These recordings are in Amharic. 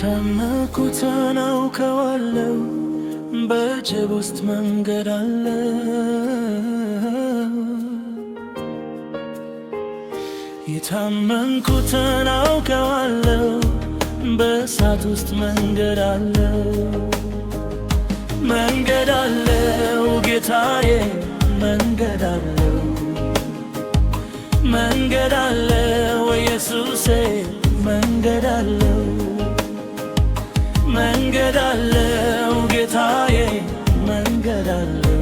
የታመንኩትን አውቀዋለሁ በጀብ ውስጥ መንገድ አለ። የታመንኩትን አውቀዋለሁ በእሳት ውስጥ መንገድ አለው። መንገድ አለው ጌታዬ መንገድ አለው። መንገድ አለው ኢየሱሴ መንገድ አለው። መንገድ አለው ጌታዬ መንገድ አለው።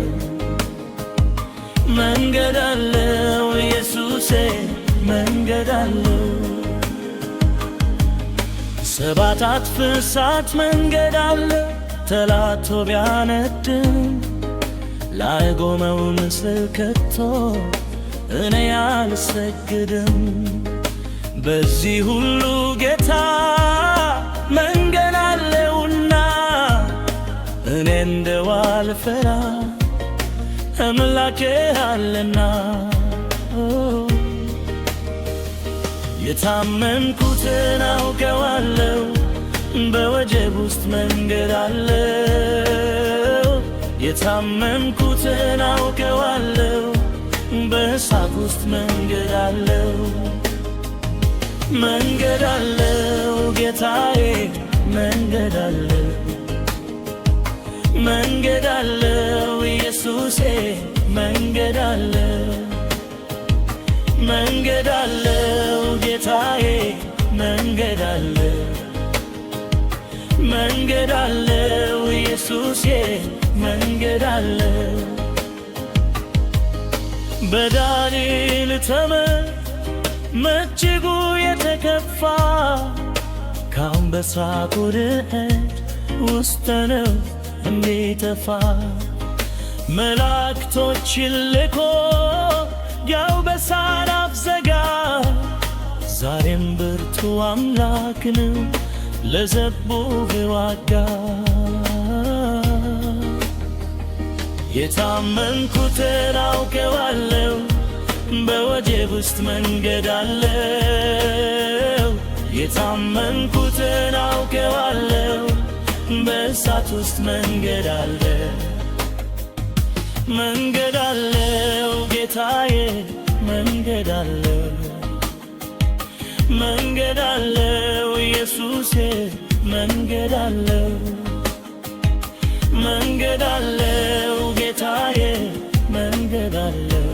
መንገድ አለው ኢየሱሴ መንገድ አለው። ሰባታት ፍሳት መንገድ አለ ተላቶ ቢያነድም ላይቆመው ምስል ከቶ እኔ አልሰግድም። በዚህ ሁሉ ጌታ መንገድ አለውና እኔ እንደው አልፈራ አምላኬ አለና። የታመንኩትን አውቀዋለሁ በወጀብ ውስጥ መንገድ አለው። የታመንኩትን አውቀዋለሁ በእሳት ውስጥ መንገድ አለው። መንገድ አለው ጌታዬ መንገድ አለው። መንገድ አለው ኢየሱሴ መንገድ አለው። መንገድ አለው ጌታዬ መንገድ አለው። መንገድ አለው ኢየሱሴ መንገድ አለው። በዳንኤል እጅጉ የተከፋ ከአንበሳ ጉድጓድ ውስጥ ነው እንዲጠፋ መላእክቶችን ልኮ ያው በሳት አፍዘጋ ዛሬም ብርቱ አምላክ ነው ለዘቡ ቢዋጋ። የታመንኩትን አውቀዋለሁ በወጀብ ውስጥ መንገድ አለው። የታመንኩትን አውቀዋለሁ በእሳት ውስጥ መንገድ አለ። መንገድ አለው ጌታዬ መንገድ አለው። መንገድ አለው ኢየሱሴ መንገድ አለው። መንገድ አለው ጌታዬ መንገድ አለው።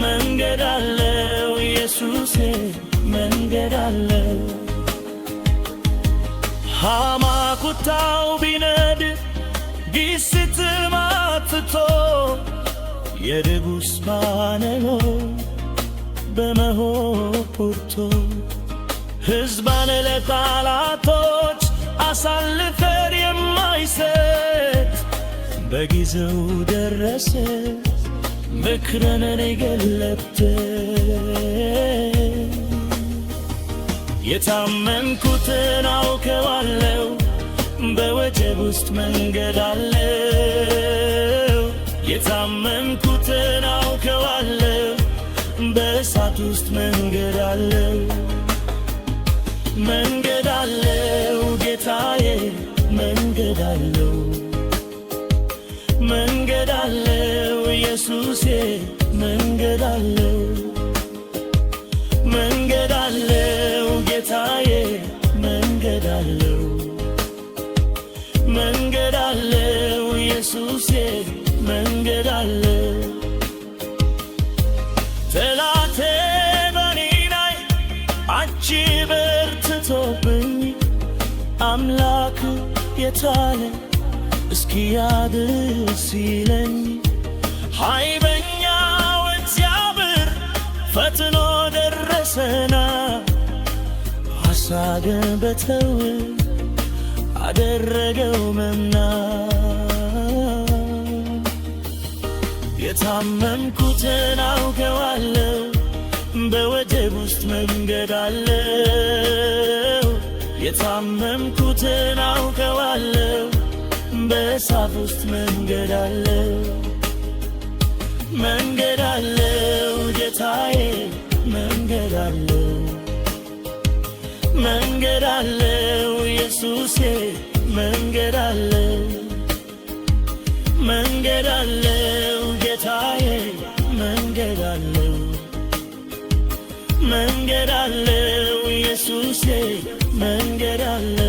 መንገድ አለው ኢየሱሴ መንገድ አለው። ሃማ ቁጣው ቢነድድ ቢስትም አጥፍቶ የንጉሥ ማነው በመሆን ፑርቶ ሕዝባን ለጠላቶች አሳልፈን የማይሰጥ በጊዜው ደረሰ ምክረንን የገለጠ። የታመንኩትን አውቀዋለሁ በወጀብ ውስጥ መንገድ አለው። የታመንኩትን አውቀዋለሁ በእሳት ውስጥ መንገድ አለው። መንገድ አለው ጌታዬ መንገድ አለው። መንገድ አለው ኢየሱሴ መንገድ አለው። መንገድ አለው ጌታዬ መንገድ አለው። መንገድ አለው ኢየሱሴ መንገድ አለው። ጠላቴ በኔ ላይ አንቺ በርትቶብኝ አምላክ የታለ እስኪ ያድርስ ይለኝ ኃይለኛው እግዚአብሔር ፈጥኖ ደረሰና ሐሳብን በተው አደረገው መና። የታመንኩትን አውቀዋለሁ በወጀብ ውስጥ መንገድ አለው። የታመንኩትን አውቀዋለሁ በእሳት ውስጥ መንገድ አለው። መንገድ አለው ጌታዬ መንገድ አለው። መንገድ አለው ኢየሱሴ መንገድ አለው መንገድ አለው ጌታዬ መንገድ አለው መንገድ አለው ኢየሱሴ መንገድ አለው